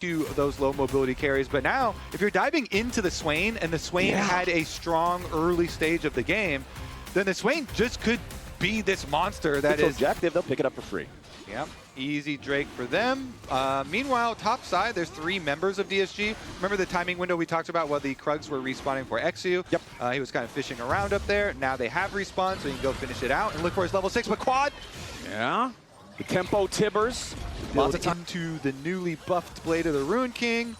to those low mobility carries. But now, if you're diving into the Swain, and the Swain had a strong early stage of the game, then the Swain just could be this monster that is objective. They'll pick it up for free. Yep, easy Drake for them. Meanwhile, top side, there's 3 members of DSG. Remember the timing window we talked about while the Krugs were respawning for XU? Yep. He was kind of fishing around up there. Now they have respawn, so he can go finish it out and look for his level 6. But Quad, Yeah. The tempo Tibbers. lots of time into the newly buffed Blade of the Rune King.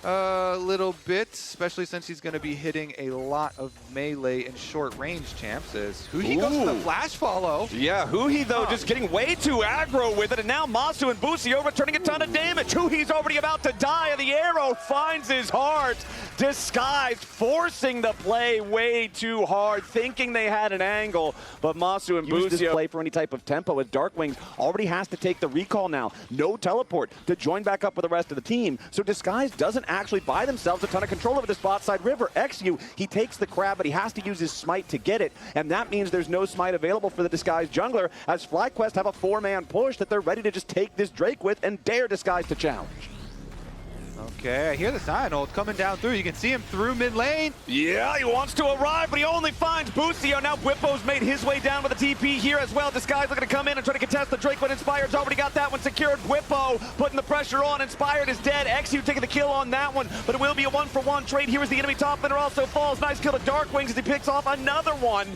A little bit, especially since he's going to be hitting a lot of melee and short range champs. As Huhi goes for the flash follow. Yeah, Huhi though just getting way too aggro with it, and now Masu and Busio returning a ton of damage. Huhi's already about to die, and the arrow finds his heart. Disguised, forcing the play way too hard, thinking they had an angle, but Masu and Busio play for any type of tempo as Darkwings already has to take the recall now. No teleport to join back up with the rest of the team, so Disguised doesn't actually buy themselves a ton of control over this bot side river. XU, he takes the crab, but he has to use his smite to get it, and that means there's no smite available for the Disguised jungler, as FlyQuest have a 4-man push that they're ready to just take this Drake with and dare Disguised to challenge. Okay, I hear the Cyanol coming down through. You can see him through mid lane. Yeah, he wants to arrive, but he only finds Busio. Now Whippo's made his way down with a TP here as well. Disguise looking to come in and try to contest the Drake, but Inspired's already got that one secured. Whippo putting the pressure on. Inspired is dead. XU taking the kill on that one, but it will be a 1-for-1 trade. Here is the enemy top laner also falls. Nice kill to Darkwings as he picks off another one.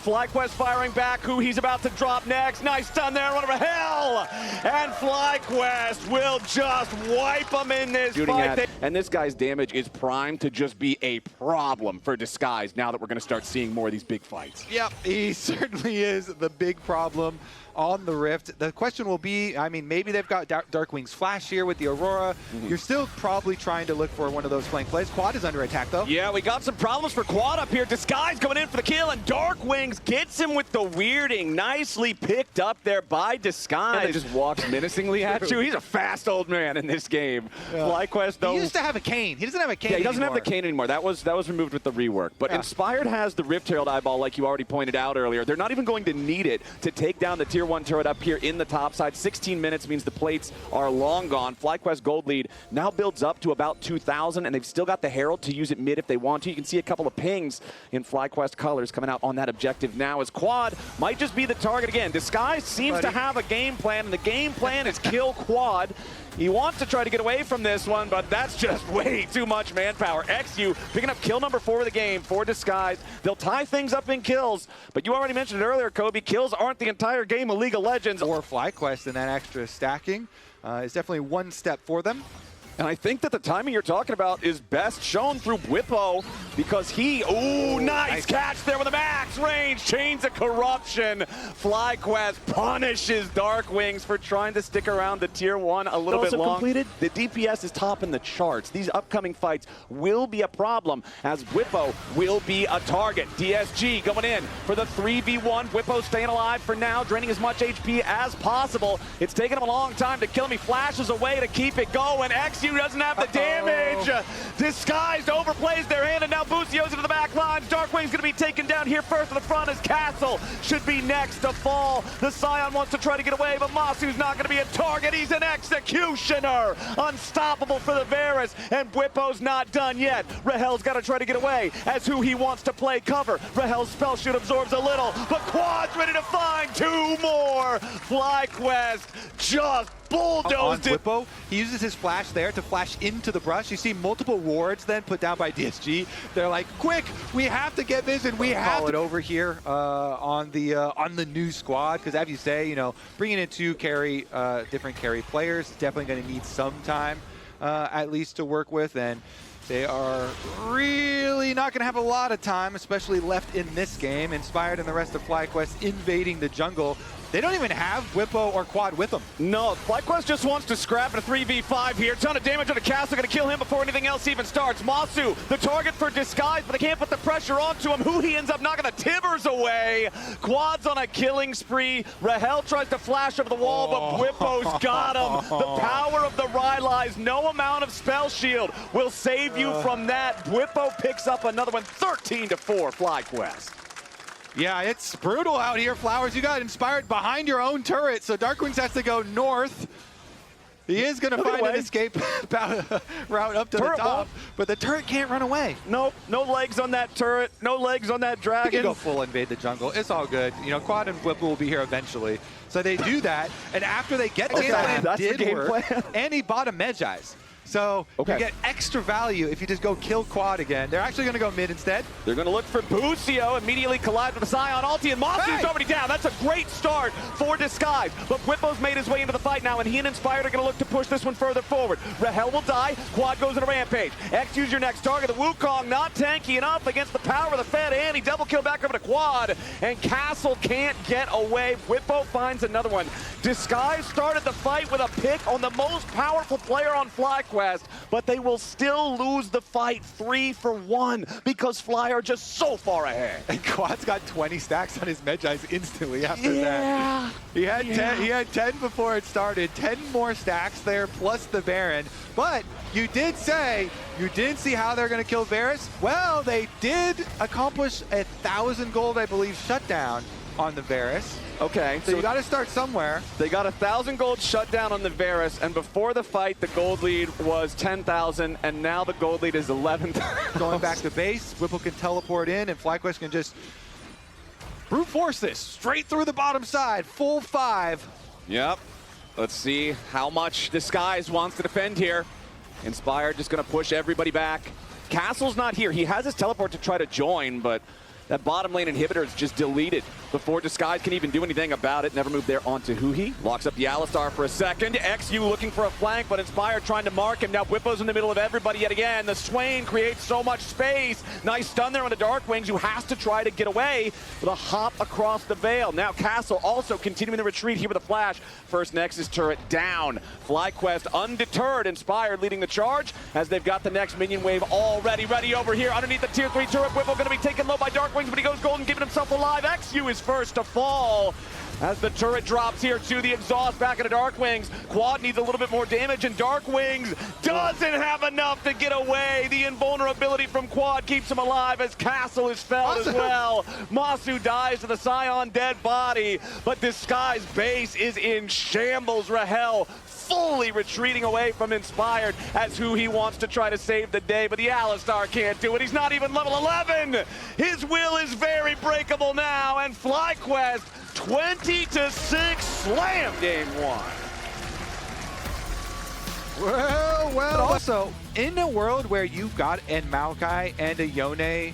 FlyQuest firing back, who he's about to drop next. Nice stun there, run over hell! And FlyQuest will just wipe him in this fight. And this guy's damage is primed to just be a problem for Disguise now that we're going to start seeing more of these big fights. Yep, he certainly is the big problem on the Rift. The question will be, I mean, maybe they've got Darkwing's Flash here with the Aurora. You're still probably trying to look for one of those flank plays. Quad is under attack, though. Yeah, we got some problems for Quad up here. Disguise coming in for the kill, and Darkwings gets him with the weirding. Nicely picked up there by Disguise. And just walks menacingly at you. He's a fast old man in this game. Yeah. FlyQuest, though. He used to have a cane. He doesn't have a cane Yeah, he doesn't anymore. have the cane anymore. That was removed with the rework. But Inspired has the Rift Herald eyeball, like you already pointed out earlier. They're not even going to need it to take down the Tier 1 turret up here in the top side. 16 minutes means the plates are long gone. FlyQuest gold lead now builds up to about 2,000, and they've still got the Herald to use it mid if they want to. You can see a couple of pings in FlyQuest colors coming out on that objective now, as Quad might just be the target again. Disguise seems to have a game plan, and the game plan is kill Quad. He wants to try to get away from this one, but that's just way too much manpower. XU picking up kill number 4 of the game for Disguise. They'll tie things up in kills, but you already mentioned it earlier, Kobe. Kills aren't the entire game of League of Legends. Or FlyQuest, and that extra stacking is definitely one step for them. And I think that the timing you're talking about is best shown through Whippo, because he, nice catch there with a max range, Chains of Corruption. FlyQuest punishes Darkwings for trying to stick around the Tier 1 a little bit long. Completed. The DPS is topping the charts. These upcoming fights will be a problem, as Whippo will be a target. DSG going in for the 3v1. Whippo staying alive for now, draining as much HP as possible. It's taken him a long time to kill him. He flashes away to keep it going. XU doesn't have the damage. Disguised overplays their hand, and now Busio's into the back lines. Darkwing's going to be taken down here first in the front, as Castle should be next to fall. The Scion wants to try to get away, but Masu's not going to be a target. He's an executioner. Unstoppable for the Varus, and Whippo's not done yet. Rahel's got to try to get away, as who he wants to play cover. Rahel's spell shoot absorbs a little, but Quad's ready to find 2 more. FlyQuest just bulldozed it. Whippo, he uses his flash there to flash into the brush. You see multiple wards then put down by DSG. They're like, quick, we have to get vision. We have to it over here on the new squad, because as you say, you know, bringing in 2 different carry players, definitely going to need some time at least to work with, and they are really not going to have a lot of time, especially left in this game. Inspired and the rest of FlyQuest invading the jungle. They don't even have Whippo or Quad with them. No, FlyQuest just wants to scrap in a 3v5 here. Ton of damage on the castle, gonna kill him before anything else even starts. Masu, the target for Disguise, but they can't put the pressure onto him. Who he ends up knocking the Tibbers away. Quad's on a killing spree. Rahel tries to flash over the wall, but Whippo's got him. The power of the Rylai's, no amount of spell shield will save you from that. Whippo picks up another one, 13-4 FlyQuest. Yeah, it's brutal out here, Flowers. You got Inspired behind your own turret, so Darkwings has to go north. He is going to find an escape route up to the top, but the turret can't run away. Nope, no legs on that turret, no legs on that dragon. He can go full invade the jungle. It's all good. You know, Quad and Whipple will be here eventually. So they do that, and after they get the game plan, that's did the game work, plan. and he bought a Medjai's. So you get extra value if you just go kill Quad again. They're actually going to go mid instead. They're going to look for Busio, immediately collide with the Scion ulti, and Masu's already down. That's a great start for Disguise. But Whippo's made his way into the fight now, and he and Inspired are going to look to push this one further forward. Rahel will die. Quad goes on a rampage. X, use your next target. The Wukong not tanky enough against the power of the Fed, and he double kill back over to Quad. And Castle can't get away. Whippo finds another one. Disguise started the fight with a pick on the most powerful player on FlyQuest, but they will still lose the fight 3-for-1 because Fly are just so far ahead. And Quad's got 20 stacks on his Medjai's instantly after that. He had 10. He had 10 before it started. 10 more stacks there plus the Baron. But you did say you didn't see how they're going to kill Varus. Well, they did accomplish 1,000 gold, I believe, shutdown on the Varus. Okay, so you got to start somewhere. They got 1,000 gold shut down on the Varus, and before the fight, the gold lead was 10,000, and now the gold lead is 11,000. Going back to base, Whipple can teleport in, and FlyQuest can just brute force this straight through the bottom side, full 5. Yep. Let's see how much Disguise wants to defend here. Inspired just going to push everybody back. Castle's not here. He has his teleport to try to join, but that bottom lane inhibitor is just deleted before Disguise can even do anything about it. Never move there onto Huhi. Locks up the Alistar for a second. XU looking for a flank, but Inspired trying to mark him. Now Whippo's in the middle of everybody yet again. The Swain creates so much space. Nice stun there on the Dark Wings, who has to try to get away with a hop across the Veil. Now Castle also continuing the retreat here with a flash. First Nexus turret down. FlyQuest undeterred. Inspired leading the charge as they've got the next minion wave already ready over here underneath the tier 3 turret. Whippo going to be taken low by Dark Wings, but he goes golden, giving himself alive. XU is first to fall as the turret drops here to the exhaust back into Dark Wings. Quad needs a little bit more damage, and Dark Wings doesn't have enough to get away. The invulnerability from Quad keeps him alive as Castle is felled as well. Masu dies to the Scion dead body, but Disguise base is in shambles. Rahel fully retreating away from Inspired as who he wants to try to save the day, but the Alistar can't do it. He's not even level 11. His will is very breakable now, and FlyQuest 20-6 slam game 1. Well, also, in a world where you've got an Maokai and a Yone,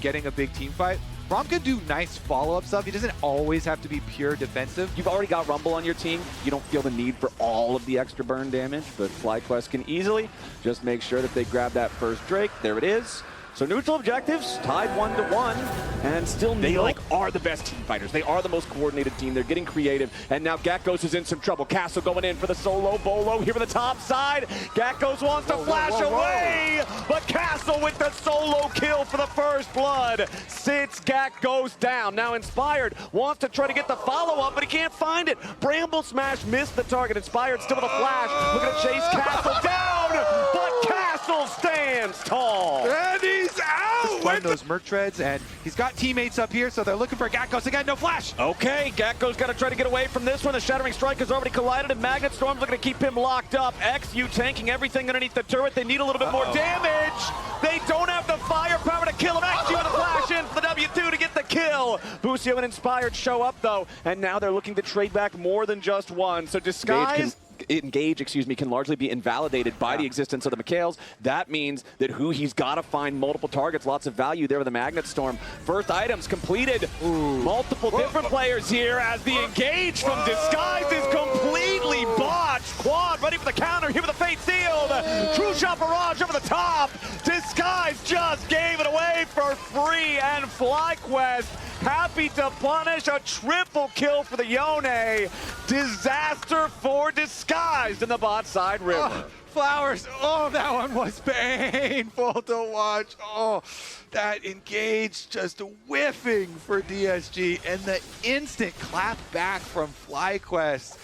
getting a big team fight, Rom can do nice follow-up stuff. He doesn't always have to be pure defensive. You've already got Rumble on your team. You don't feel the need for all of the extra burn damage, but FlyQuest can easily just make sure that they grab that first Drake. There it is. So neutral objectives, tied 1-1, and still they are the best team fighters. They are the most coordinated team. They're getting creative, and now Gatgos is in some trouble. Castle going in for the solo bolo here on the top side. Gatgos wants to flash away, but Castle with the solo kill for the first blood sits Gatgos down. Now Inspired wants to try to get the follow-up, but he can't find it. Bramble Smash missed the target. Inspired still with a flash, looking to chase Castle down, but Castle stands tall. And he's out with those Merc Treads, and he's got teammates up here, so they're looking for Gatgos again. No flash. Okay, Gatgos got to try to get away from this one. The Shattering Strike has already collided, and Magnet Storm's looking to keep him locked up. XU tanking everything underneath the turret. They need a little bit more damage. They don't have the firepower to kill him. XU with a flash in for the W2 to get the kill. Busio and Inspired show up, though, and now they're looking to trade back more than just one. So Disguise... Engage, can largely be invalidated by the existence of the Mikhails. That means that he's got to find multiple targets. Lots of value there with the Magnet Storm. First items completed. Multiple different players here as the Engage from Disguise is completely botched. Quad ready for the counter here with the Fate Sealed. True Shot Barrage over the top. Disguise just gave it away for free, and FlyQuest happy to punish a triple kill for the Yone. Disaster for Disguised in the bot side river. Oh, Flowers, that one was painful to watch. That Engage just whiffing for DSG, and the instant clap back from FlyQuest.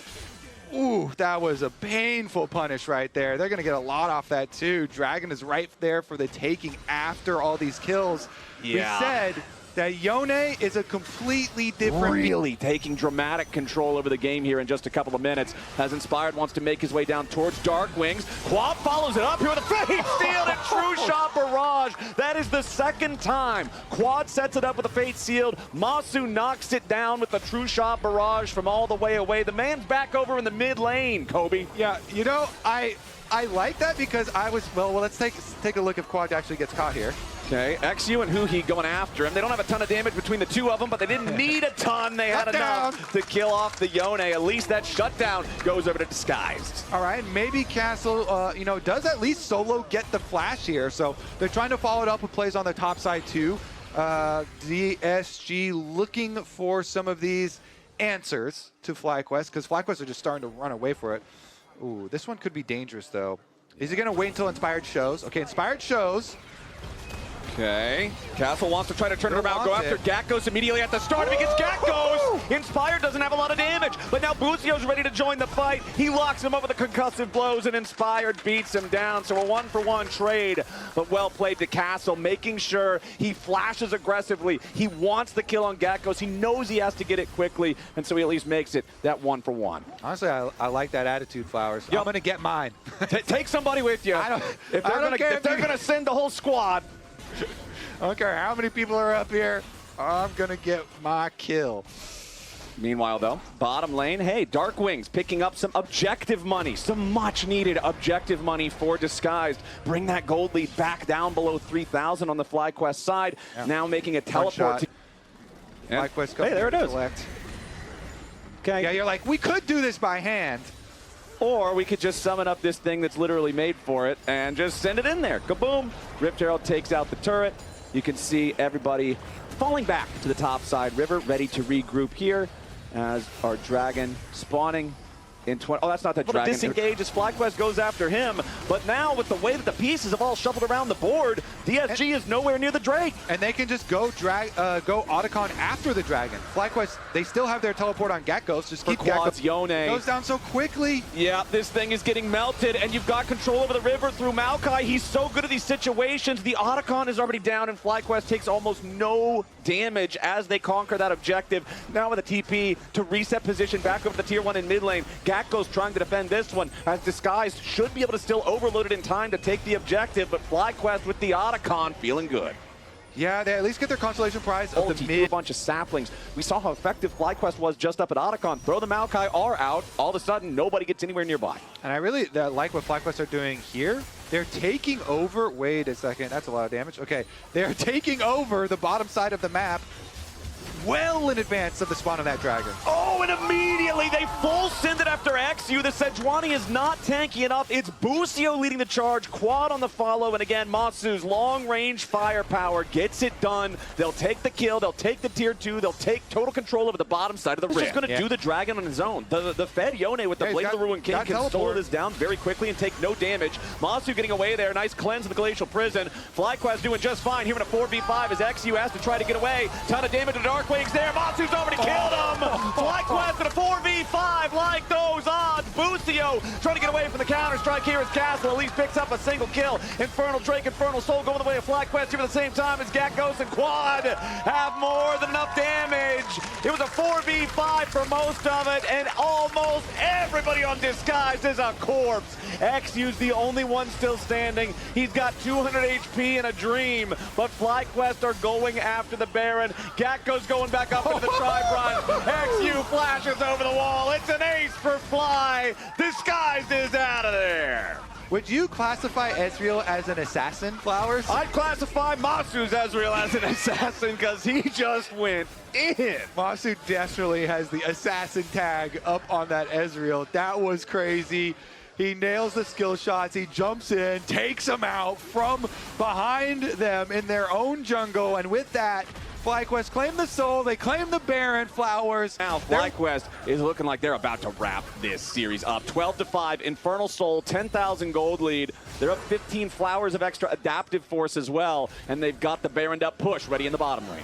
That was a painful punish right there. They're going to get a lot off that too. Dragon is right there for the taking after all these kills. Yeah. We said that Yone is a completely different... Really taking dramatic control over the game here in just a couple of minutes, as Inspired wants to make his way down towards Dark Wings. Quad follows it up here with a fade steal and True Shot Barrage. That is the second time Quad sets it up with a fade sealed. Masu knocks it down with the True Shot Barrage from all the way away. The man's back over in the mid lane, Kobe. Yeah, you know, I like that because I was... Well, let's take a look if Quad actually gets caught here. Okay, XU and Huhi going after him. They don't have a ton of damage between the two of them, but they didn't need a ton. They had enough to kill off the Yone. At least that shutdown goes over to Disguised. All right, maybe Castle, you know, does at least solo get the flash here. So they're trying to follow it up with plays on the top side too. DSG looking for some of these answers to FlyQuest, because FlyQuest are just starting to run away for it. Ooh, this one could be dangerous though. Is he gonna wait until Inspired shows? Okay, Inspired shows. Okay, Castle wants to try to turn it around, go after Gakkos immediately at the start. If he gets Gakkos, Inspired doesn't have a lot of damage, but now Bucio's ready to join the fight. He locks him up with the concussive blows, and Inspired beats him down. So a 1-for-1 trade, but well played to Castle, making sure he flashes aggressively. He wants the kill on Gakkos. He knows he has to get it quickly, and so he at least makes it that 1-for-1. Honestly, I like that attitude, Flowers. Yep. I'm gonna get mine. Take somebody with you. If they're gonna send the whole squad. I don't care how many people are up here. I'm going to get my kill. Meanwhile, though, bottom lane, hey, Dark Wings picking up some objective money, some much-needed objective money for Disguised. Bring that gold lead back down below 3,000 on the FlyQuest side. Yeah. Now making a teleport. FlyQuest hey, there it is. Okay. Yeah, you're like, we could do this by hand. Or we could just summon up this thing that's literally made for it and just send it in there. Kaboom! Rift Herald takes out the turret. You can see everybody falling back to the top side river, ready to regroup here as our dragon spawning in 20. Oh, that's not the dragon. Disengage as FlyQuest goes after him. But now with the way that the pieces have all shuffled around the board, DSG is nowhere near the Drake. And they can just go Otacon after the dragon. FlyQuest, they still have their teleport on Gakkos. Just keep Gakkos. Yone goes down so quickly. Yeah, this thing is getting melted, and you've got control over the river through Maokai. He's so good at these situations. The Otacon is already down, and FlyQuest takes almost no damage as they conquer that objective. Now with a TP to reset position back over the tier 1 in mid lane. Gakkos trying to defend this one, as Disguised should be able to still overload it in time to take the objective, but FlyQuest with the Otacon feeling good. Yeah, they at least get their consolation prize of the mid. A bunch of saplings. We saw how effective FlyQuest was just up at Otacon. Throw the Maokai R out, all of a sudden nobody gets anywhere nearby. And I really like what FlyQuest are doing here. They're taking over, wait a second, that's a lot of damage. Okay, they're taking over the bottom side of the map well in advance of the spawn of that dragon. Oh, and immediately they full send it after XU. The Sejuani is not tanky enough. It's Bucio leading the charge, Quad on the follow, and again, Masu's long-range firepower gets it done. They'll take the kill, they'll take the tier 2, they'll take total control over the bottom side of the rim. He's just going to do the dragon on his own. The Fed Yone with the Blade of the Ruined King can slow this down very quickly and take no damage. Masu getting away there, nice cleanse in the Glacial Prison. FlyQuest doing just fine here in a 4v5 as XU has to try to get away. Ton of damage to Dark Wings there. Masu's already killed him. FlyQuest in a 4v5 like those odds. Bucio trying to get away from the counter strike here as Castle at least picks up a single kill. Infernal Drake, Infernal Soul going the way of FlyQuest here at the same time as Gakkos and Quad have more than enough damage. It was a 4v5 for most of it, and almost everybody on Disguised is a corpse. XU's the only one still standing. He's got 200 HP and a dream, but FlyQuest are going after the Baron. Gakkos going back up into the tribe run. XU flashes over the wall. It's an ace for Fly. Disguised is out of there. Would you classify Ezreal as an assassin, Flowers? I'd classify Masu's Ezreal as an assassin because he just went in. Masu desperately has the assassin tag up on that Ezreal. That was crazy. He nails the skill shots, he jumps in, takes them out from behind them in their own jungle, and with that, FlyQuest claim the soul, they claim the Baron. Flowers. Now FlyQuest is looking like they're about to wrap this series up. 12-5, Infernal Soul, 10,000 gold lead. They're up 15 Flowers of extra adaptive force as well, and they've got the Baroned up push ready in the bottom lane.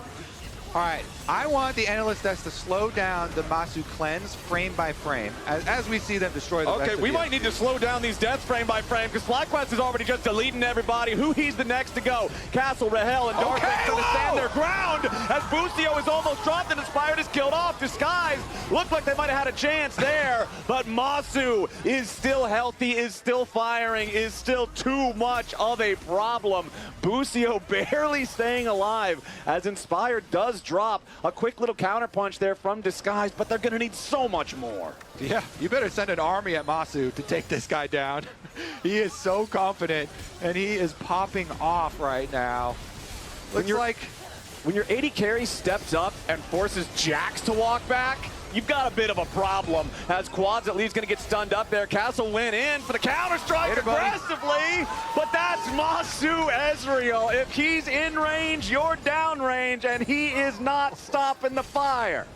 All right, I want the analyst desk to slow down the Masu cleanse frame by frame as we see them destroy the rest Okay, of we the might need to slow down these deaths frame by frame because FlyQuest is already just deleting everybody. Who he's the next to go? Castle, Rahel, and Dark going to stand their ground as Busio is almost dropped and Inspired is killed off. Disguise looked like they might have had a chance there, but Masu is still healthy, is still firing, is still too much of a problem. Busio barely staying alive as Inspired does drop a quick little counterpunch there from Disguise, but they're going to need so much more. Yeah, you better send an army at Masu to take this guy down. He is so confident, and he is popping off right now. Looks like when your AD carry steps up and forces Jax to walk back, you've got a bit of a problem. As Quads at least going to get stunned up there. Castle went in for the counter-strike aggressively, but that's Masu Ezreal. If he's in range, you're down range, and he is not stopping the fire.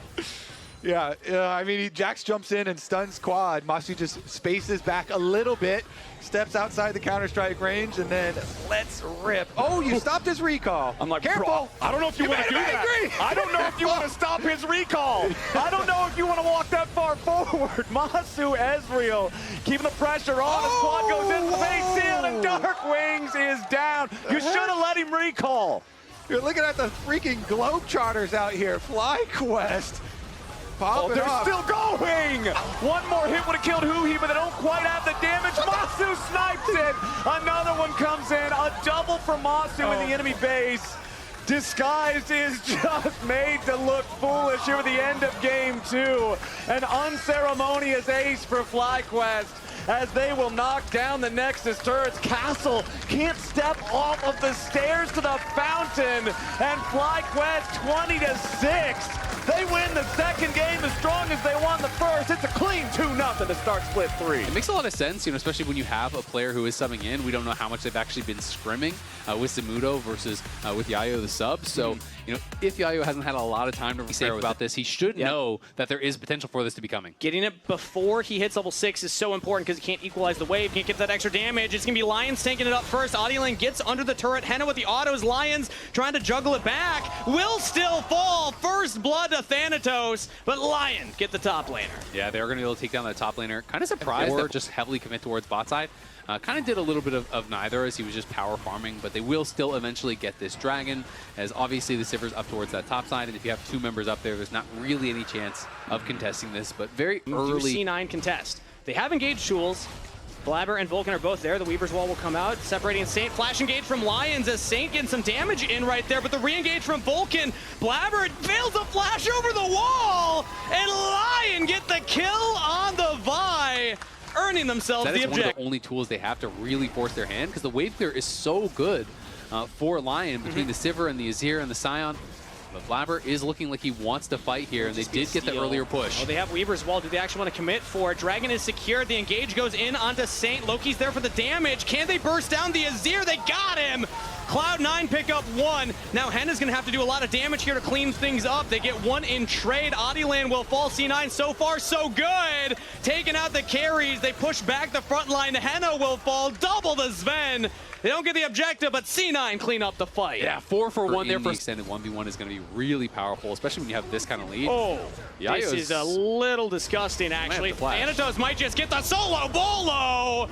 Yeah, I mean, Jax jumps in and stuns Quad. Masu just spaces back a little bit, steps outside the counter-strike range, and then let's rip. Oh, you stopped his recall. I'm like, careful. Bro, I don't know if you want to do that. I don't know if you want to stop his recall. I don't know if you want to walk that far forward. Masu Ezreal keeping the pressure on as Quad goes into the face seal, and Dark Wings is down. You should have let him recall. You're looking at the freaking Globetrotters out here. FlyQuest. Oh, they're still going! One more hit would have killed Huhi, but they don't quite have the damage. Masu snipes it! Another one comes in. A double for Masu in the enemy base. Disguised is just made to look foolish here at the end of game 2. An unceremonious ace for FlyQuest as they will knock down the Nexus turrets. Castle can't step off of the stairs to the fountain, and FlyQuest 20-6. They win the second game as strong as they won the first. It's a clean 2-0 to start split 3. It makes a lot of sense, you know, especially when you have a player who is subbing in. We don't know how much they've actually been scrimming with Zamudo versus with Yayo the sub. So, you know, if Yayo hasn't had a lot of time to prepare about this, he should know that there is potential for this to be coming. Getting it before he hits level 6 is so important because he can't equalize the wave, can't get that extra damage. It's going to be Lions taking it up first. Audilane gets under the turret. Henna with the autos. Lions trying to juggle it back. Will still fall. First blood to Thanatos, but Lion get the top laner. Yeah, they're going to be able to take down the top laner. Kind of surprised they're just heavily commit towards bot side. Kind of did a little bit of neither as he was just power farming, but they will still eventually get this dragon, as obviously the Sivers up towards that top side, and if you have 2 members up there, there's not really any chance of contesting this, but very early. C9 contest. They have engaged Jules. Blabber and Vulcan are both there. The Weaver's Wall will come out, separating Saint. Flash engage from Lions as Saint getting some damage in right there, but the re-engage from Vulcan. Blabber fails to flash over the wall, and Lion get the kill on the Vi, earning themselves the objective. That is one of the only tools they have to really force their hand, because the wave clear is so good for Lion between the Sivir and the Azir and the Scion. But Blabber is looking like he wants to fight here, and they did get the earlier push. Oh, they have Weaver's Wall. Do they actually want to commit for it? Dragon is secured. The engage goes in onto Saint. Loki's there for the damage. Can they burst down the Azir? They got him! Cloud9 pick up 1. Now Henna's going to have to do a lot of damage here to clean things up. They get 1 in trade. Audilane will fall. C9 so far so good. Taking out the carries. They push back the front line. Henna will fall. Double the Sven. They don't get the objective, but C9 clean up the fight. Yeah, 4 for 1 there for extended 1v1 is going to be really powerful, especially when you have this kind of lead. Oh, this is a little disgusting, actually. Thanatos might just get the solo bolo.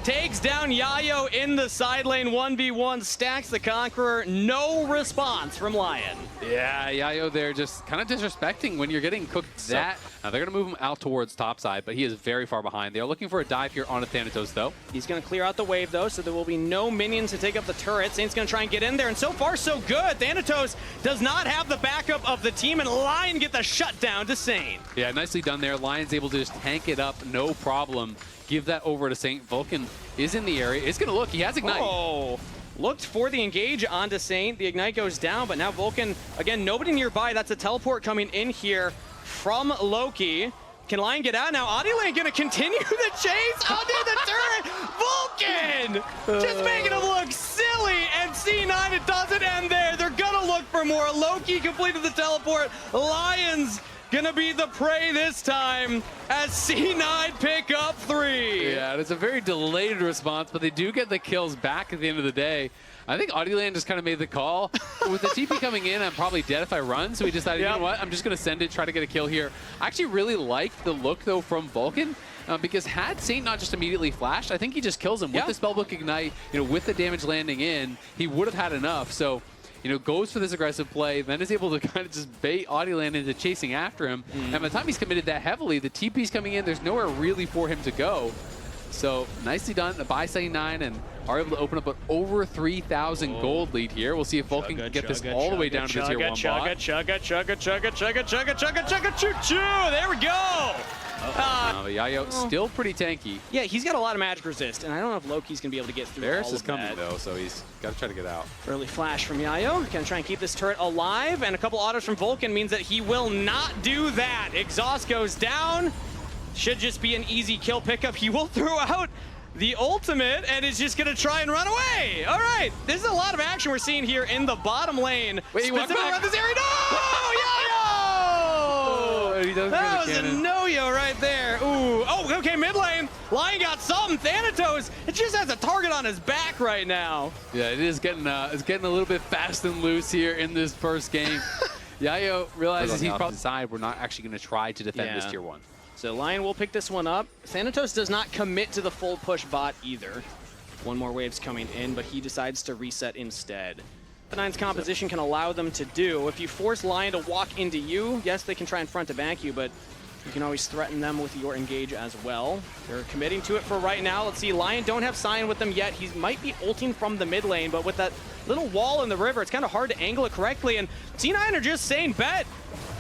Takes down Yayo in the side lane, 1v1, stacks the Conqueror. No response from Lion. Yeah, Yayo there just kind of disrespecting when you're getting cooked that. Now they're going to move him out towards top side, but he is very far behind. They're looking for a dive here on a Thanatos, though. He's going to clear out the wave, though, so there will be no minions to take up the turret. Saint's going to try and get in there, and so far so good. Thanatos does not have the backup of the team, and Lion get the shutdown to Saint. Yeah, nicely done there. Lion's able to just tank it up, no problem. Give that over to Saint. Vulcan is in the area. It's going to look. He has Ignite. Oh, looked for the engage onto Saint. The Ignite goes down, but now Vulcan, again, nobody nearby. That's a teleport coming in here from Loki. Can Lion get out now? Audilane going to continue the chase under the turret. Vulcan just making him look silly, and C9, it doesn't end there. They're going to look for for more. Loki completed the teleport. Lions gonna be the prey this time as C9 pick up 3. Yeah, and it's a very delayed response, but they do get the kills back at the end of the day. I think Audioland just kind of made the call. With the TP coming in, I'm probably dead if I run, so he decided, you know what, I'm just going to send it, try to get a kill here. I actually really like the look, though, from Vulcan, because had Saint not just immediately flashed, I think he just kills him. With the Spellbook Ignite, with the damage landing in, he would have had enough. So, goes for this aggressive play, then is able to kind of just bait Audioland into chasing after him. And by the time he's committed that heavily, the TP's coming in, there's nowhere really for him to go. So, nicely done by C9, and are able to open up an over 3,000 gold lead here. We'll see if Vulcan can get this all the way down to the tier 1 bot. Choo-choo! There we go! But Yayo still pretty tanky. Yeah, he's got a lot of magic resist, and I don't know if Loki's going to be able to get through Varus all is of coming, that. though, so he's got to try to get out. Early flash from Yayo. Going to try and keep this turret alive, and a couple autos from Vulcan means that he will not do that. Exhaust goes down. Should just be an easy kill pickup. He will throw out the ultimate and is just going to try and run away. All right, this is a lot of action we're seeing here in the bottom lane. Wait, he went back. Around this area. No! Yayo! That was a no-yo right there. Ooh. Oh, okay, mid lane. Lion got something. Thanatos, it just has a target on his back right now. Yeah, it's getting a little bit fast and loose here in this first game. Yayo realizes he's probably decided we're not actually going to try to defend this tier 1. So Lion will pick this one up. Thanatos does not commit to the full push bot either. One more wave's coming in, but he decides to reset instead. The Nine's composition can allow them to do. If you force Lion to walk into you, yes, they can try and front to back you, but you can always threaten them with your engage as well. They're committing to it for right now. Let's see, Lion don't have Sion with them yet. He might be ulting from the mid lane, but with that little wall in the river, it's kind of hard to angle it correctly, and C9 are just saying bet.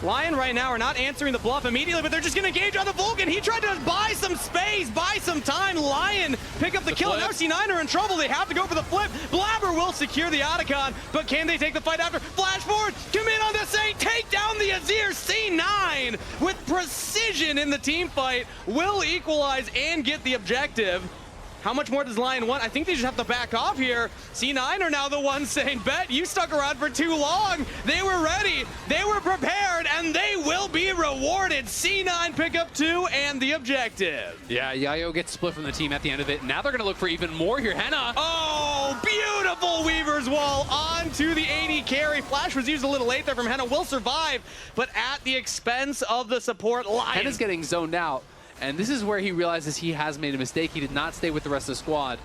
Lion right now are not answering the bluff immediately, but they're just going to engage on the Vulcan. He tried to buy some space, buy some time. Lion pick up the kill, and now C9 are in trouble. They have to go for the flip. Blabber will secure the Otacon, but can they take the fight after? Flash forward, commit on the Saint, take down the Azir. C9 with precision in the team fight will equalize and get the objective. How much more does Lion want? I think they just have to back off here. C9 are now the ones saying, bet, you stuck around for too long. They were ready, they were prepared, and they will be rewarded. C9 pick up 2 and the objective. Yeah, Yayo gets split from the team at the end of it. Now they're going to look for even more here. Henna. Oh, beautiful Weaver's Wall onto the AD carry. Flash was used a little late there from Henna. Will survive, but at the expense of the support. Lion. Henna's getting zoned out. And this is where he realizes he has made a mistake. He did not stay with the rest of the squad.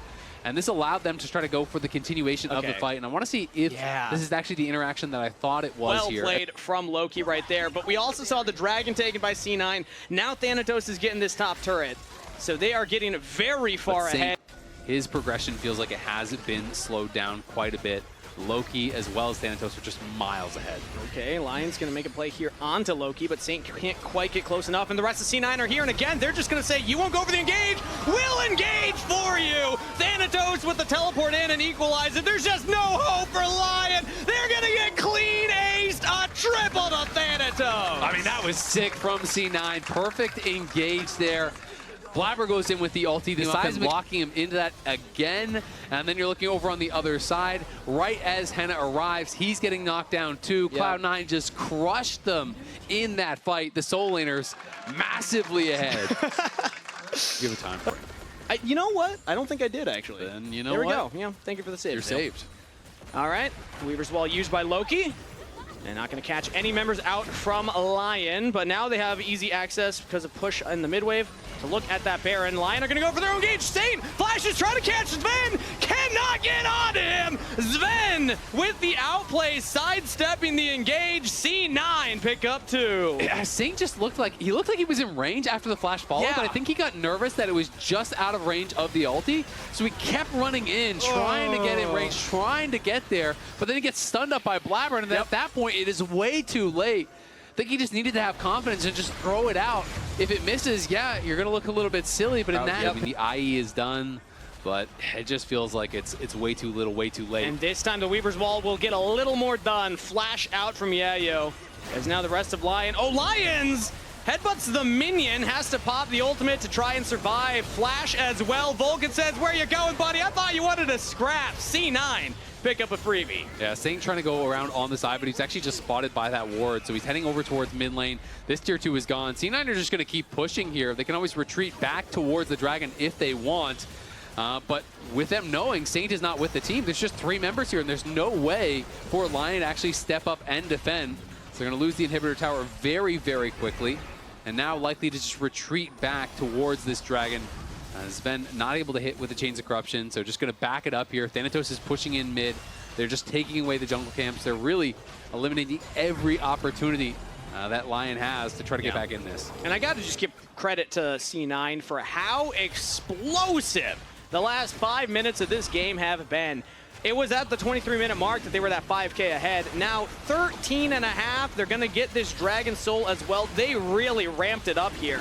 And this allowed them to try to go for the continuation of the fight. And I want to see if this is actually the interaction that I thought it was here. Well played from Loki right there. But we also saw the Dragon taken by C9. Now Thanatos is getting this top turret. So they are getting very far ahead. His progression feels like it has been slowed down quite a bit. Loki as well as Thanatos are just miles ahead. Okay, Lion's going to make a play here onto Loki, but Saint can't quite get close enough, and the rest of C9 are here, and again, they're just going to say, you won't go for the engage, we'll engage for you! Thanatos with the teleport in and equalize it. There's just no hope for Lion! They're going to get clean aced, a triple to Thanatos! I mean, that was sick from C9. Perfect engage there. Blabber goes in with the ulti, the seismic locking him into that again, and then you're looking over on the other side. Right as Henna arrives, he's getting knocked down too. Cloud9 just crushed them in that fight. The Soul Laners massively ahead. Give it time for it. You know what? I don't think I did, actually. Then you know what? There we go. Yeah, thank you for the save. You're saved. All right, Weaver's Wall used by Loki. And not going to catch any members out from Lion, but now they have easy access because of push in the mid wave to look at that Baron. Lion are going to go for their own engage. Saint Flash is trying to catch Sven, cannot get on him. Sven with the outplay, sidestepping the engage. C9 pick up 2. Yeah, Saint just looked like he was in range after the flash follow, but I think he got nervous that it was just out of range of the ulti, so he kept running in, trying to get in range, trying to get there, but then he gets stunned up by Blabber, and at that point, it is way too late. I think he just needed to have confidence and just throw it out. If it misses, yeah, you're going to look a little bit silly, but in that, I mean, the IE is done, but it just feels like it's way too little, way too late. And this time the Weaver's Wall will get a little more done. Flash out from Yayo, as now the rest of Lion. Oh, Lions Headbutts the minion, has to pop the ultimate to try and survive. Flash as well. Vulcan says, where you going, buddy? I thought you wanted to scrap. C9, pick up a freebie. Yeah, Saint trying to go around on the side, but he's actually just spotted by that ward, so he's heading over towards mid lane. This tier 2 is gone. C9 are just going to keep pushing here. They can always retreat back towards the dragon if they want. But with them knowing Saint is not with the team, there's just 3 members here, and there's no way for Lion to actually step up and defend. So they're going to lose the inhibitor tower very, very quickly, and now likely to just retreat back towards this dragon. Sven not able to hit with the Chains of Corruption, so just going to back it up here. Thanatos is pushing in mid. They're just taking away the jungle camps. They're really eliminating every opportunity that Lion has to try to get back in this. And I got to just give credit to C9 for how explosive the last 5 minutes of this game have been. It was at the 23-minute mark that they were that 5K ahead. Now 13 and a half, they're gonna get this Dragon Soul as well. They really ramped it up here.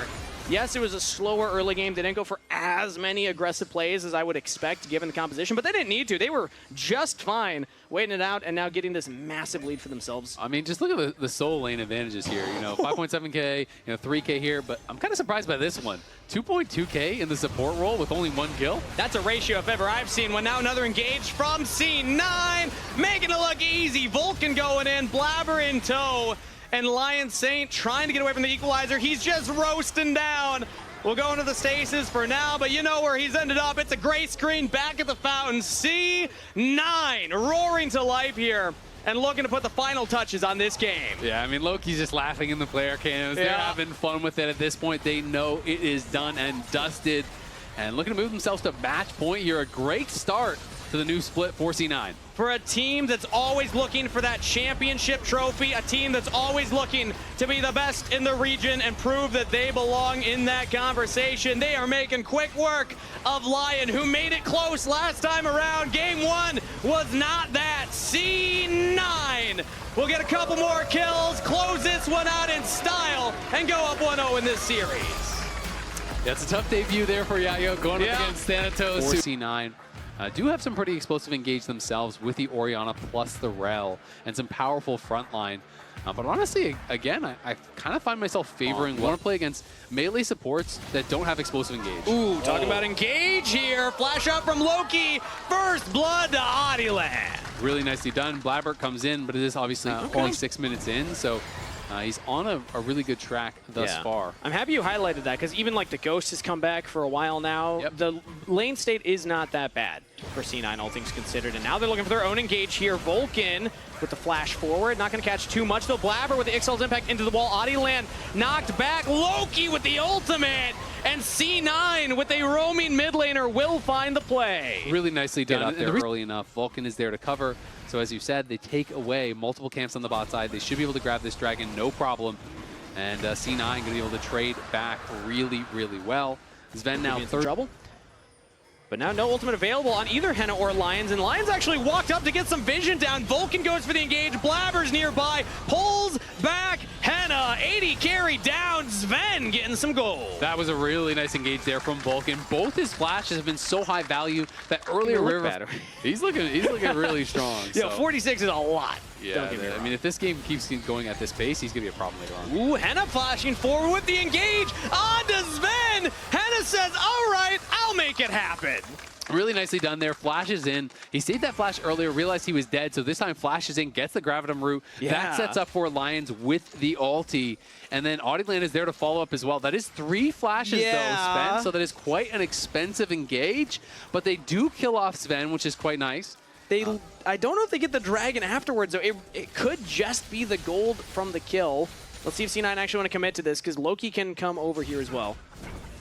Yes, it was a slower early game. They didn't go for as many aggressive plays as I would expect given the composition, but they didn't need to. They were just fine waiting it out and now getting this massive lead for themselves. I mean, just look at the soul lane advantages here. 5.7K, 3K here, but I'm kind of surprised by this one. 2.2K in the support role with only 1 kill. That's a ratio if ever I've seen one. Now another engage from C9, making it look easy. Vulcan going in, Blabber in tow. And Lion Saint trying to get away from the equalizer. He's just roasting down. We'll go into the stasis for now, but you know where he's ended up. It's a gray screen back at the fountain. C9 roaring to life here and looking to put the final touches on this game. Yeah, I mean, Loki's just laughing in the player cams. They're having fun with it at this point. They know it is done and dusted. And looking to move themselves to match point here. A great start to the new split for C9. For a team that's always looking for that championship trophy, a team that's always looking to be the best in the region and prove that they belong in that conversation, they are making quick work of Lion, who made it close last time around. Game 1 was not that. C9 will get a couple more kills, close this one out in style, and go up 1-0 in this series. Yeah, it's a tough debut there for Yayo, going up against Thanatos. C9 do have some pretty explosive engage themselves with the Orianna plus the Rel and some powerful frontline. But honestly, again, I kind of find myself favoring want to play against melee supports that don't have explosive engage. Ooh, talking about engage here. Flash out from Loki. First blood to Adiland. Really nicely done. Blabber comes in, but it is obviously only 6 minutes in, so he's on a really good track thus far. I'm happy you highlighted that, because even like the Ghost has come back for a while now. The lane state is not that bad for C9, all things considered. And now they're looking for their own engage here. Vulcan with the flash forward. Not going to catch too much, though. Blabber with the Ixal's impact into the wall. Adiland knocked back. Loki with the ultimate. And C9 with a roaming mid laner will find the play. Really nicely done up there early enough. Vulcan is there to cover. So as you said, they take away multiple camps on the bot side. They should be able to grab this dragon, no problem. And C9 going to be able to trade back really, really well. Sven now third. Trouble. But now no ultimate available on either Henna or Lions, and Lions actually walked up to get some vision down. Vulcan goes for the engage, Blabber's nearby, pulls back Henna, 80 carry down, Sven getting some gold. That was a really nice engage there from Vulcan. Both his flashes have been so high value that earlier River, he's looking really strong. Yeah, 46 is a lot. Yeah, I mean, if this game keeps going at this pace, he's going to be a problem later on. Ooh, Henna flashing forward with the engage on to Sven. Henna says, all right, I'll make it happen. Really nicely done there. Flashes in. He saved that flash earlier, realized he was dead, so this time flashes in, gets the Gravitum root. That sets up for Lions with the ulti. And then Adiland is there to follow up as well. That is 3 flashes, though, spent, so that is quite an expensive engage. But they do kill off Sven, which is quite nice. I don't know if they get the dragon afterwards, though. It could just be the gold from the kill. Let's see if C9 actually want to commit to this, because Loki can come over here as well.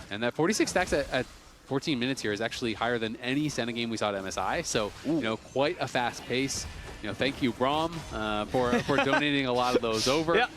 And that 46 stacks at 14 minutes here is actually higher than any Senna game we saw at MSI. So, quite a fast pace. Thank you, Braum, for donating a lot of those over.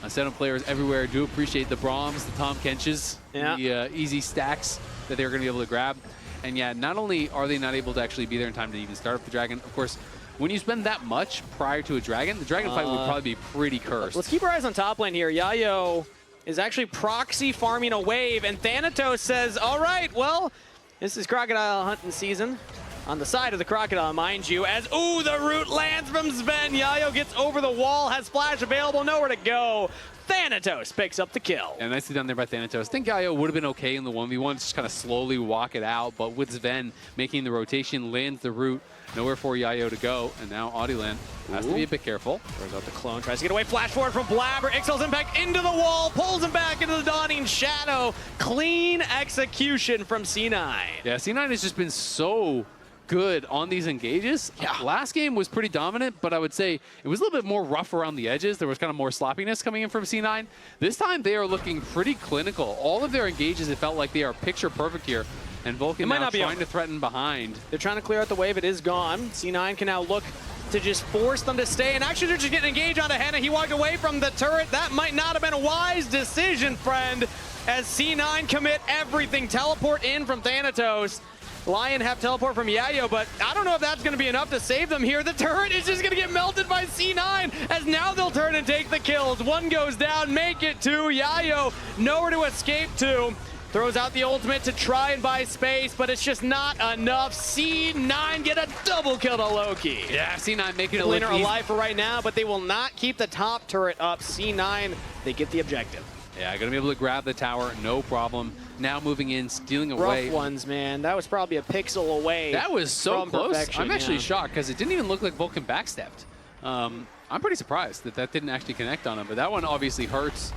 Senna players everywhere do appreciate the Brahms, the Tom Kenches, the easy stacks that they're going to be able to grab. And yeah, not only are they not able to actually be there in time to even start up the dragon, of course, when you spend that much prior to a dragon, the dragon fight would probably be pretty cursed. Let's keep our eyes on top lane here. Yayo is actually proxy farming a wave, and Thanatos says, all right, well, this is crocodile hunting season. on the side of the Crocodile, mind you, as, ooh, the root lands from Sven. Yayo gets over the wall, has flash available, nowhere to go. Thanatos picks up the kill. Yeah, nicely done there by Thanatos. I think Yayo would have been okay in the 1v1, just kind of slowly walk it out, but with Sven making the rotation, lands the root, nowhere for Yayo to go, and now Audiland has to be a bit careful. Throws out the clone, tries to get away, flash forward from Blabber, Ixal's impact into the wall, pulls him back into the Dawning Shadow. Clean execution from C9. Yeah, C9 has just been so good on these engages. Yeah. Last game was pretty dominant, but I would say it was a little bit more rough around the edges. There was kind of more sloppiness coming in from C9. This time they are looking pretty clinical. All of their engages, it felt like they are picture perfect here. And Vulcan now trying to threaten behind. They're trying to clear out the wave. It is gone. C9 can now look to just force them to stay. And actually, they're just getting engaged onto Henna. He walked away from the turret. That might not have been a wise decision, friend, as C9 commit everything. Teleport in from Thanatos. Lion have teleport from Yayo, but I don't know if that's going to be enough to save them here. The turret is just going to get melted by C9, as now they'll turn and take the kills. One goes down, make it two. Yayo nowhere to escape to. Throws out the ultimate to try and buy space, but it's just not enough. C9 get a double kill to Loki. Yeah, C9 making it look Winner easy. alive for right now, but they will not keep the top turret up. C9, they get the objective. Yeah, going to be able to grab the tower, no problem. Now moving in, stealing away. Rough ones, man. That was probably a pixel away. That was so close. I'm actually yeah. shocked because it didn't even look like Vulcan backstepped. I'm pretty surprised that that didn't actually connect on him, but that one obviously hurts.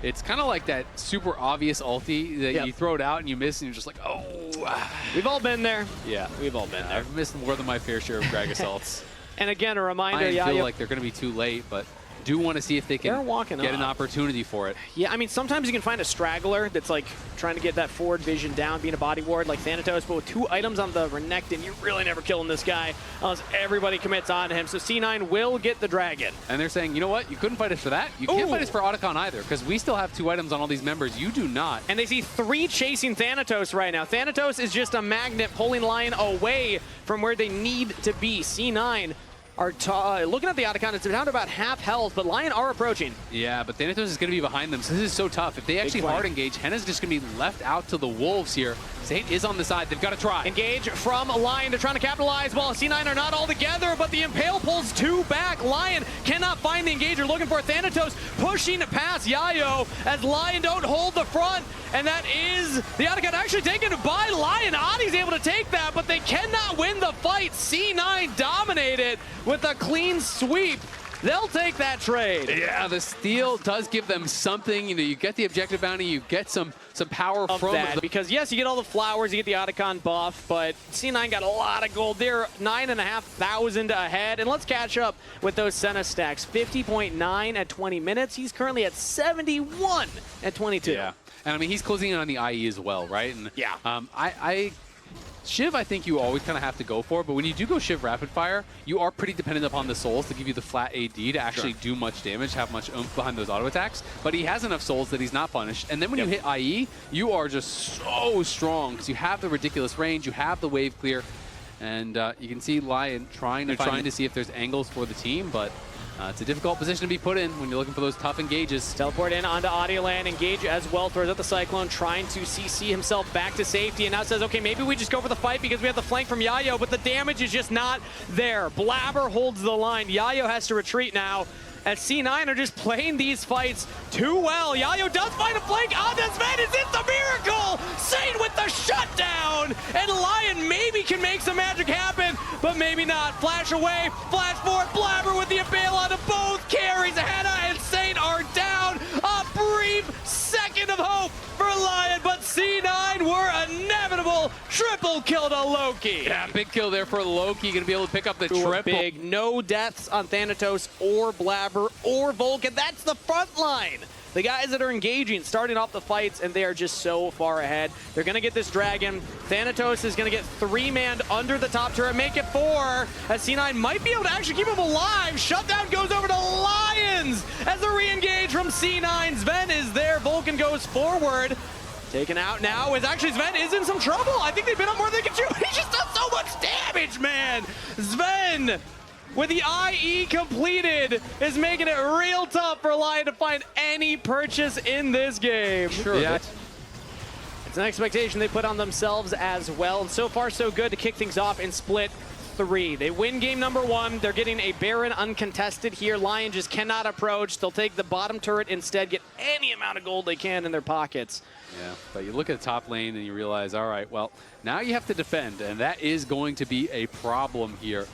It's kind of like that super obvious ulti that you throw it out and you miss and you're just like, oh. We've all been there. Yeah, We've all been there. I've missed more than my fair share of drag assaults. And again, a reminder, I feel like they're going to be too late, but do want to see if they can get an opportunity for it. Yeah, I mean, sometimes you can find a straggler that's like trying to get that forward vision down, being a body ward like Thanatos, but with 2 items on the Renekton, you're really never killing this guy unless everybody commits on him. So C9 will get the dragon. And they're saying, you know what? You couldn't fight us for that. You can't fight us for Otacon either, because we still have 2 items on all these members. You do not. And they see 3 chasing Thanatos right now. Thanatos is just a magnet pulling Lion away from where they need to be. C9 are looking at the Otacon. It's down to about half health, but Lion are approaching. Yeah, but Thanatos is going to be behind them, so this is so tough. If they actually hard engage, Henna's just going to be left out to the wolves here. Saint is on the side. They've got to try. Engage from Lion. They're trying to capitalize while C9 are not all together, but the Impale pulls 2 back. Lion cannot find the engager, looking for Thanatos, pushing past Yayo as Lion don't hold the front, and that is the Otacon actually taken by Lion. Adi's able to take that, but they cannot win the fight. C9 dominated with a clean sweep. They'll take that trade. Yeah, the steal does give them something. You know, you get the objective bounty, you get some power from that, because yes, you get all the flowers, you get the Otacon buff, but C9 got a lot of gold. They're 9,500 ahead, and let's catch up with those Senna stacks. 50.9 at 20 minutes. He's currently at 71 at 22. Yeah, and I mean, he's closing in on the IE as well, right? And Shiv, I think you always kind of have to go for, but when you do go Shiv Rapid Fire, you are pretty dependent upon the souls to give you the flat AD to actually do much damage, have much oomph behind those auto attacks. But he has enough souls that he's not punished. And then when you hit IE, you are just so strong because you have the ridiculous range, you have the wave clear, and you can see Lion trying to see if there's angles for the team, but it's a difficult position to be put in when you're looking for those tough engages. Teleport in onto Audioland, engage as well, throws out the Cyclone, trying to CC himself back to safety, and now says, okay, maybe we just go for the fight because we have the flank from Yayo, but the damage is just not there. Blabber holds the line. Yayo has to retreat now, as C9 are just playing these fights too well. Yayo does find a flank onto Sven. Is it the miracle? Saint with the shutdown, and Lion maybe can make some magic happen, but maybe not. Flash away, flash forward, Blabber with the Impale onto both carries. Henna and Saint are down. A brief second of hope for Lion, but C9 were inevitable. Triple kill to Loki. Yeah, big kill there for Loki. Going to be able to pick up the triple. Big. No deaths on Thanatos or Blabber or Vulcan. That's the front line. The guys that are engaging, starting off the fights, and they are just so far ahead. They're going to get this dragon. Thanatos is going to get 3-manned under the top turret, make it 4, as C9 might be able to actually keep him alive. Shutdown goes over to Lions as a re-engage from C9. Sven is there. Vulcan goes forward. Taken out now is actually Sven is in some trouble. I think they've been up more than they can chew. He just does so much damage, man. Sven, with the IE completed, is making it real tough for Lion to find any purchase in this game. Sure. Yeah. It's an expectation they put on themselves as well. And so far, so good to kick things off in split 3. They win game number 1. They're getting a Baron uncontested here. Lion just cannot approach. They'll take the bottom turret instead, get any amount of gold they can in their pockets. Yeah, but you look at the top lane and you realize, all right, well, now you have to defend, and that is going to be a problem here.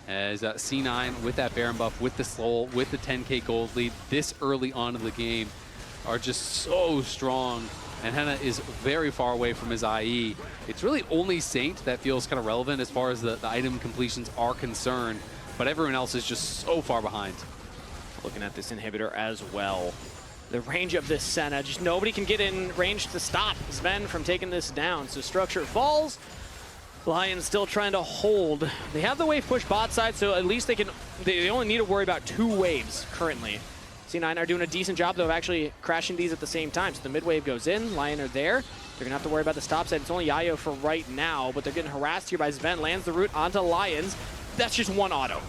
As C9 with that Baron buff, with the Soul, with the 10k gold lead this early on in the game are just so strong. And Henna is very far away from his IE. It's really only Saint that feels kind of relevant as far as the item completions are concerned, but everyone else is just so far behind. Looking at this inhibitor as well. The range of this Senna, just nobody can get in range to stop Sven from taking this down. So structure falls. Lions still trying to hold. They have the wave push bot side, so at least they only need to worry about 2 waves currently. C9 are doing a decent job, though, of actually crashing these at the same time. So the mid wave goes in, Lion are there. They're gonna have to worry about the stop side. It's only Yayo for right now, but they're getting harassed here by Sven. Lands the root onto Lions. That's just 1 auto.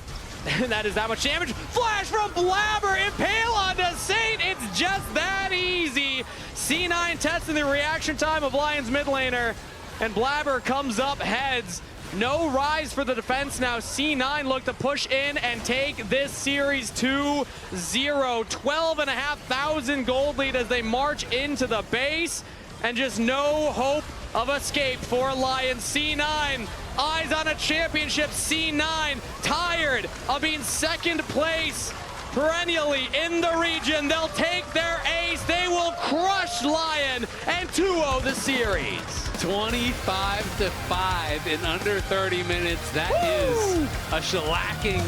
And that is that much damage. Flash from Blabber, impale onto Saint. It's just that easy. C9 testing the reaction time of Lions mid laner, and Blabber comes up heads. No rise for the defense now. C9 look to push in and take this series 2-0. 12,500 gold lead as they march into the base, and just no hope of escape for Lions. C9, eyes on a championship. C9, tired of being second place perennially in the region. They'll take their ace. They will crush Lion and 2-0 the series. 25-5 in under 30 minutes. That is a shellacking.